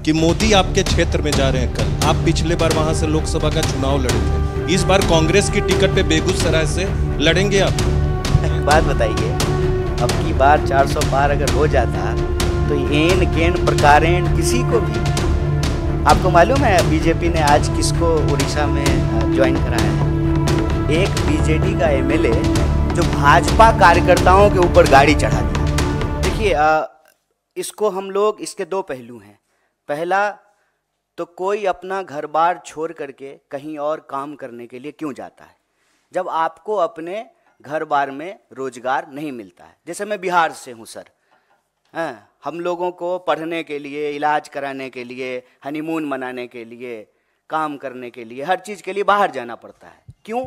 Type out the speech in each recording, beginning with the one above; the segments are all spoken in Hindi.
कि मोदी आपके क्षेत्र में जा रहे हैं कल। आप पिछले बार वहां से लोकसभा का चुनाव लड़े थे, इस बार कांग्रेस की टिकट पे बेगूसराय से लड़ेंगे आप? एक बात बताइए, अब की बार 400 पार अगर हो जाता तो एन केन प्रकारेण किसी को भी, आपको मालूम है बीजेपी ने आज किसको उड़ीसा में ज्वाइन कराया है? एक बीजेडी का एमएलए जो भाजपा कार्यकर्ताओं के ऊपर गाड़ी चढ़ा दिया। देखिए, इसको हम लोग, इसके दो पहलू हैं। पहला तो कोई अपना घर बार छोड़ करके कहीं और काम करने के लिए क्यों जाता है जब आपको अपने घर बार में रोजगार नहीं मिलता है। जैसे मैं बिहार से हूँ सर, हम लोगों को पढ़ने के लिए, इलाज कराने के लिए, हनीमून मनाने के लिए, काम करने के लिए, हर चीज़ के लिए बाहर जाना पड़ता है। क्यों?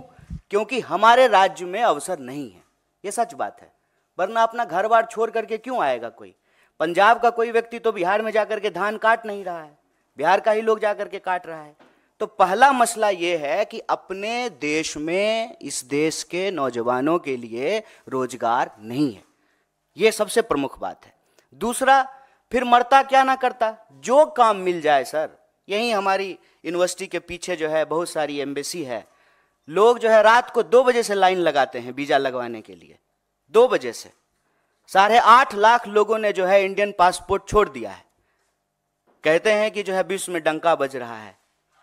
क्योंकि हमारे राज्य में अवसर नहीं है। ये सच बात है, वरना अपना घर बार छोड़ करके क्यों आएगा कोई? पंजाब का कोई व्यक्ति तो बिहार में जाकर के धान काट नहीं रहा है, बिहार का ही लोग जाकर के काट रहा है। तो पहला मसला ये है कि अपने देश में, इस देश के नौजवानों के लिए रोजगार नहीं है। ये सबसे प्रमुख बात है। दूसरा, फिर मरता क्या ना करता, जो काम मिल जाए सर। यही हमारी यूनिवर्सिटी के पीछे जो है बहुत सारी एम्बेसी है, लोग जो है रात को 2 बजे से लाइन लगाते हैं वीजा लगवाने के लिए। 2 बजे से 8.5 लाख लोगों ने जो है इंडियन पासपोर्ट छोड़ दिया है। कहते हैं कि जो है विश्व में डंका बज रहा है।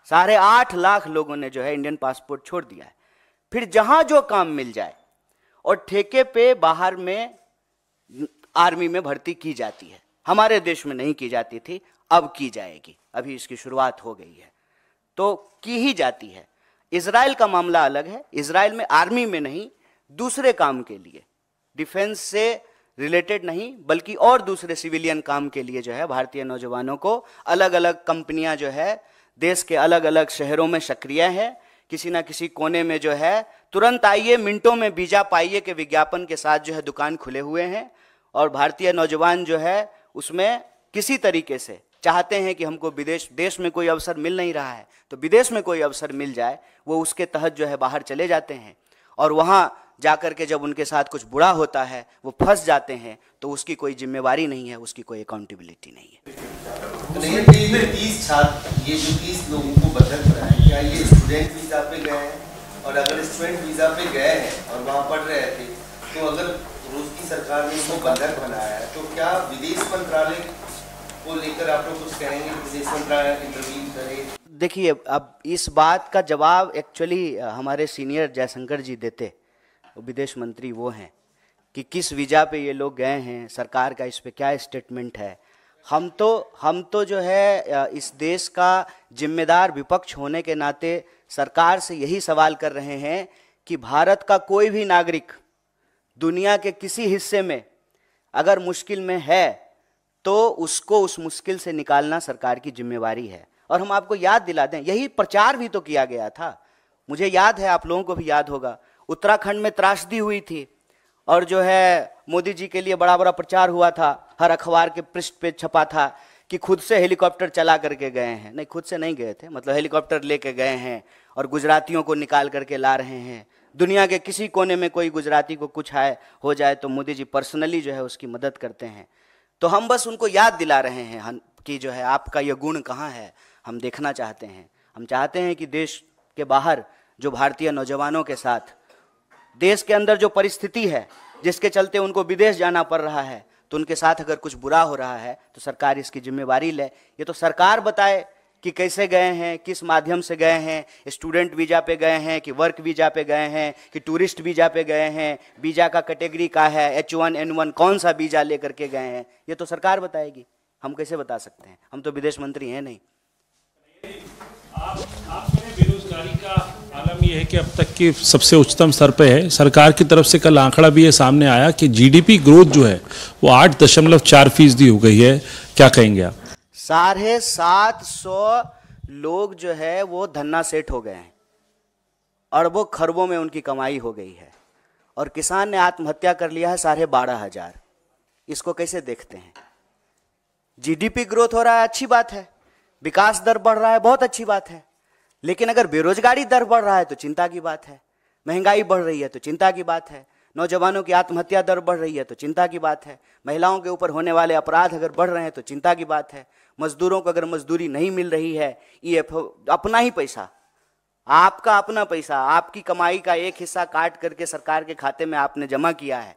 8.5 लाख लोगों ने जो है इंडियन पासपोर्ट छोड़ दिया है। फिर जहां जो काम मिल जाए, और ठेके पे बाहर में आर्मी में भर्ती की जाती है। हमारे देश में नहीं की जाती थी, अब की जाएगी, अभी इसकी शुरुआत हो गई है, तो की ही जाती है। इजराइल का मामला अलग है। इजराइल में आर्मी में नहीं, दूसरे काम के लिए, डिफेंस से रिलेटेड नहीं, बल्कि और दूसरे सिविलियन काम के लिए जो है भारतीय नौजवानों को अलग अलग कंपनियां जो है देश के अलग अलग शहरों में सक्रिय है। किसी ना किसी कोने में जो है तुरंत आइए, मिनटों में वीजा पाइए के विज्ञापन के साथ जो है दुकान खुले हुए हैं। और भारतीय नौजवान जो है उसमें किसी तरीके से चाहते हैं कि हमको देश में कोई अवसर मिल नहीं रहा है तो विदेश में कोई अवसर मिल जाए, वो उसके तहत जो है बाहर चले जाते हैं। और वहाँ जाकर के जब उनके साथ कुछ बुरा होता है, वो फंस जाते हैं, तो उसकी कोई जिम्मेवारी नहीं है, उसकी कोई अकाउंटेबिलिटी नहीं है। तो ये 30 छात्र, ये जो 30 लोगों को बंधक बनाए, क्या ये स्टूडेंट वीजा पे गए हैं? और अगर स्टूडेंट वीजा पे गए हैं और वहाँ पढ़ रहे थे, तो अगर रूस की सरकार ने इनको बंधक बनाया है, तो क्या विदेश मंत्रालय को लेकर आप लोग कुछ कहेंगे? विदेश मंत्रालय इंटरव्यू करे? देखिए, अब इस बात का जवाब एक्चुअली हमारे सीनियर जयशंकर जी देते, विदेश मंत्री वो हैं, कि किस वीजा पे ये लोग गए हैं, सरकार का इस पे क्या स्टेटमेंट है। हम तो जो है इस देश का जिम्मेदार विपक्ष होने के नाते सरकार से यही सवाल कर रहे हैं कि भारत का कोई भी नागरिक दुनिया के किसी हिस्से में अगर मुश्किल में है तो उसको उस मुश्किल से निकालना सरकार की जिम्मेवारी है। और हम आपको याद दिला दें, यही प्रचार भी तो किया गया था। मुझे याद है, आप लोगों को भी याद होगा, उत्तराखंड में त्रासदी हुई थी और जो है मोदी जी के लिए बड़ा बड़ा प्रचार हुआ था, हर अखबार के पृष्ठ पे छपा था कि खुद से हेलीकॉप्टर चला करके गए हैं। नहीं, खुद से नहीं गए थे, मतलब हेलीकॉप्टर लेके गए हैं और गुजरातियों को निकाल करके ला रहे हैं। दुनिया के किसी कोने में कोई गुजराती को कुछ हो जाए तो मोदी जी पर्सनली जो है उसकी मदद करते हैं। तो हम बस उनको याद दिला रहे हैं कि जो है आपका ये गुण कहाँ है, हम देखना चाहते हैं। हम चाहते हैं कि देश के बाहर जो भारतीय नौजवानों के साथ देश के अंदर जो परिस्थिति है जिसके चलते उनको विदेश जाना पड़ रहा है, तो उनके साथ अगर कुछ बुरा हो रहा है तो सरकार इसकी जिम्मेवारी ले। ये तो सरकार बताए कि कैसे गए हैं, किस माध्यम से गए हैं, स्टूडेंट वीजा पे गए हैं कि वर्क वीजा पे गए हैं कि टूरिस्ट वीजा पे गए हैं, वीजा का कैटेगरी का है, H1N1 कौन सा वीजा लेकर के गए हैं, ये तो सरकार बताएगी। हम कैसे बता सकते हैं? हम तो विदेश मंत्री हैं नहीं। आप बेरोजगारी का आलम यह है कि अब तक की सबसे उच्चतम स्तर पे है। सरकार की तरफ से कल आंकड़ा भी ये सामने आया कि जीडीपी ग्रोथ जो है वो 8.4% हो गई है। क्या कहेंगे आप? 750 लोग जो है वो धन्ना सेठ हो गए हैं, अरबों खरबों में उनकी कमाई हो गई है, और किसान ने आत्महत्या कर लिया है 12,500। इसको कैसे देखते हैं? जीडीपी ग्रोथ हो रहा है, अच्छी बात है, विकास दर बढ़ रहा है, बहुत अच्छी बात है, लेकिन अगर बेरोजगारी दर बढ़ रहा है तो चिंता की बात है, महंगाई बढ़ रही है तो चिंता की बात है, नौजवानों की आत्महत्या दर बढ़ रही है तो चिंता की बात है, महिलाओं के ऊपर होने वाले अपराध अगर बढ़ रहे हैं तो चिंता की बात है, मजदूरों को अगर मजदूरी नहीं मिल रही है, ईएफओ अपना ही पैसा, आपका अपना पैसा, आपकी कमाई का एक हिस्सा काट करके सरकार के खाते में आपने जमा किया है,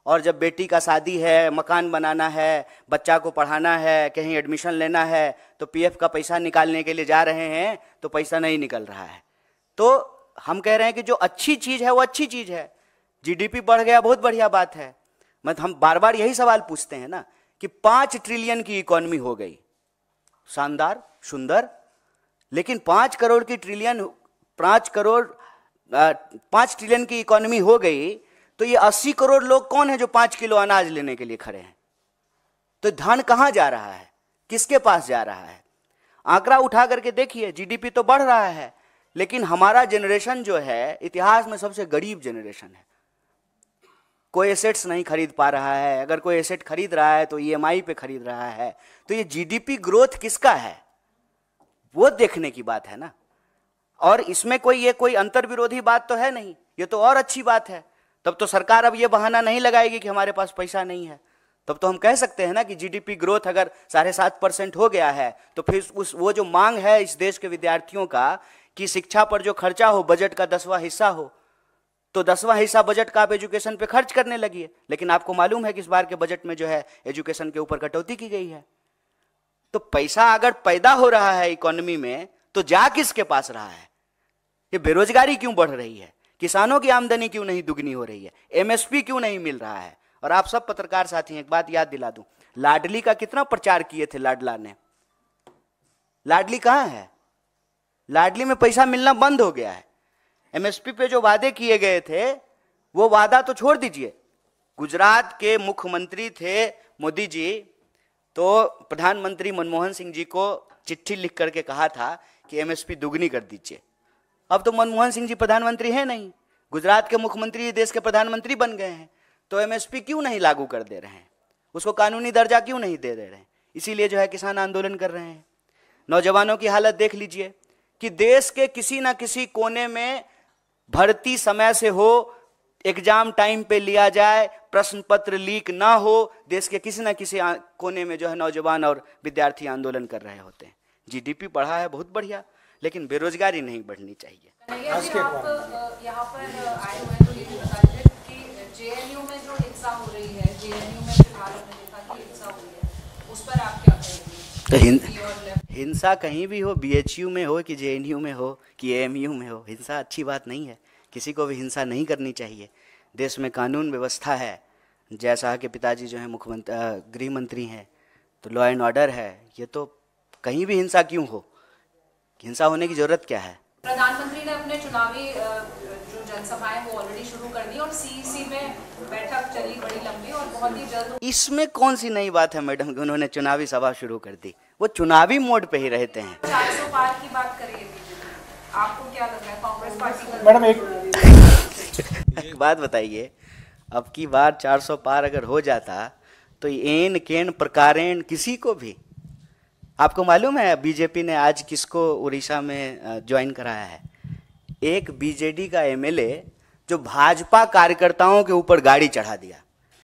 और जब बेटी का शादी है, मकान बनाना है, बच्चा को पढ़ाना है, कहीं एडमिशन लेना है, तो पीएफ का पैसा निकालने के लिए जा रहे हैं तो पैसा नहीं निकल रहा है। तो हम कह रहे हैं कि जो अच्छी चीज़ है वो अच्छी चीज़ है, जीडीपी बढ़ गया बहुत बढ़िया बात है। मतलब हम बार बार यही सवाल पूछते हैं ना कि 5 ट्रिलियन की इकोनॉमी हो गई, शानदार सुंदर, लेकिन 5 ट्रिलियन की इकोनॉमी हो गई तो ये 80 करोड़ लोग कौन है जो 5 किलो अनाज लेने के लिए खड़े हैं? तो धन कहां जा रहा है, किसके पास जा रहा है? आंकड़ा उठा करके देखिए, जीडीपी तो बढ़ रहा है, लेकिन हमारा जनरेशन जो है इतिहास में सबसे गरीब जनरेशन है। कोई एसेट्स नहीं खरीद पा रहा है, अगर कोई एसेट खरीद रहा है तो ईएमआई पे खरीद रहा है। तो ये जीडीपी ग्रोथ किसका है वो देखने की बात है ना। और इसमें कोई अंतर विरोधी बात तो है नहीं, ये तो और अच्छी बात है। तब तो सरकार अब ये बहाना नहीं लगाएगी कि हमारे पास पैसा नहीं है। तब तो हम कह सकते हैं ना कि जीडीपी ग्रोथ अगर 7.5% हो गया है तो फिर वो जो मांग है इस देश के विद्यार्थियों का कि शिक्षा पर जो खर्चा हो बजट का 10वां हिस्सा हो, तो 10वां हिस्सा बजट का आप एजुकेशन पे खर्च करने लगी है। लेकिन आपको मालूम है कि इस बार के बजट में जो है एजुकेशन के ऊपर कटौती की गई है। तो पैसा अगर पैदा हो रहा है इकोनॉमी में तो जा किसके पास रहा है? ये बेरोजगारी क्यों बढ़ रही है? किसानों की आमदनी क्यों नहीं दुगनी हो रही है? एमएसपी क्यों नहीं मिल रहा है? और आप सब पत्रकार साथी एक बात याद दिला दूं, लाडली का कितना प्रचार किए थे लाडला ने, लाडली कहां है? लाडली में पैसा मिलना बंद हो गया है। एमएसपी पे जो वादे किए गए थे वो वादा तो छोड़ दीजिए। गुजरात के मुख्यमंत्री थे मोदी जी, तो प्रधानमंत्री मनमोहन सिंह जी को चिट्ठी लिख करके कहा था कि एमएसपी दुगनी कर दीजिए। अब तो मनमोहन सिंह जी प्रधानमंत्री हैं नहीं, गुजरात के मुख्यमंत्री देश के प्रधानमंत्री बन गए हैं, तो एमएसपी क्यों नहीं लागू कर दे रहे हैं? उसको कानूनी दर्जा क्यों नहीं दे रहे हैं? इसीलिए जो है किसान आंदोलन कर रहे हैं। नौजवानों की हालत देख लीजिए कि देश के किसी ना किसी कोने में भर्ती समय से हो, एग्जाम टाइम पे लिया जाए, प्रश्न पत्र लीक ना हो, देश के किसी ना किसी कोने में जो है नौजवान और विद्यार्थी आंदोलन कर रहे होते हैं। जीडीपी बढ़ा है बहुत बढ़िया, लेकिन बेरोजगारी नहीं बढ़नी चाहिए। आप यहाँ पर आए हुए हैं तो ये भी बता दीजिए कि जेएनयू में जो हिंसा हो रही है, जेएनयू में फिलहाल हमने देखा कि हिंसा हुई है, उस पर आप क्या कहेंगे? हिंसा कहीं भी हो, बीएचयू में हो कि जेएनयू में हो कि एएमयू में हो, हिंसा अच्छी बात नहीं है। किसी को भी हिंसा नहीं करनी चाहिए। देश में कानून व्यवस्था है, जैसा कि पिताजी जो है मुख्यमंत्री गृह मंत्री हैं, तो लॉ एंड ऑर्डर है। ये तो कहीं भी हिंसा क्यों हो, हिंसा होने की जरूरत क्या है? प्रधानमंत्री ने अपने चुनावी जो जनसभाएं वो ऑलरेडी शुरू कर दी और सीईसी में बैठक चली बड़ी लंबी और बहुत ही जल्द। इसमें कौन सी नई बात है मैडम कि उन्होंने चुनावी सभा शुरू कर दी? वो चुनावी मोड पे ही रहते हैं। 400 पार की बात करिए, आपको क्या लग रहा है कांग्रेस पार्टी? मैडम एक बात बताइए, अब की बार 400 पार अगर हो जाता तो एन केन प्रकारेण किसी को भी, आपको मालूम है बीजेपी ने आज किसको उड़ीसा में ज्वाइन कराया है? एक बीजेडी का एमएलए जो भाजपा कार्यकर्ताओं के ऊपर गाड़ी चढ़ा दिया।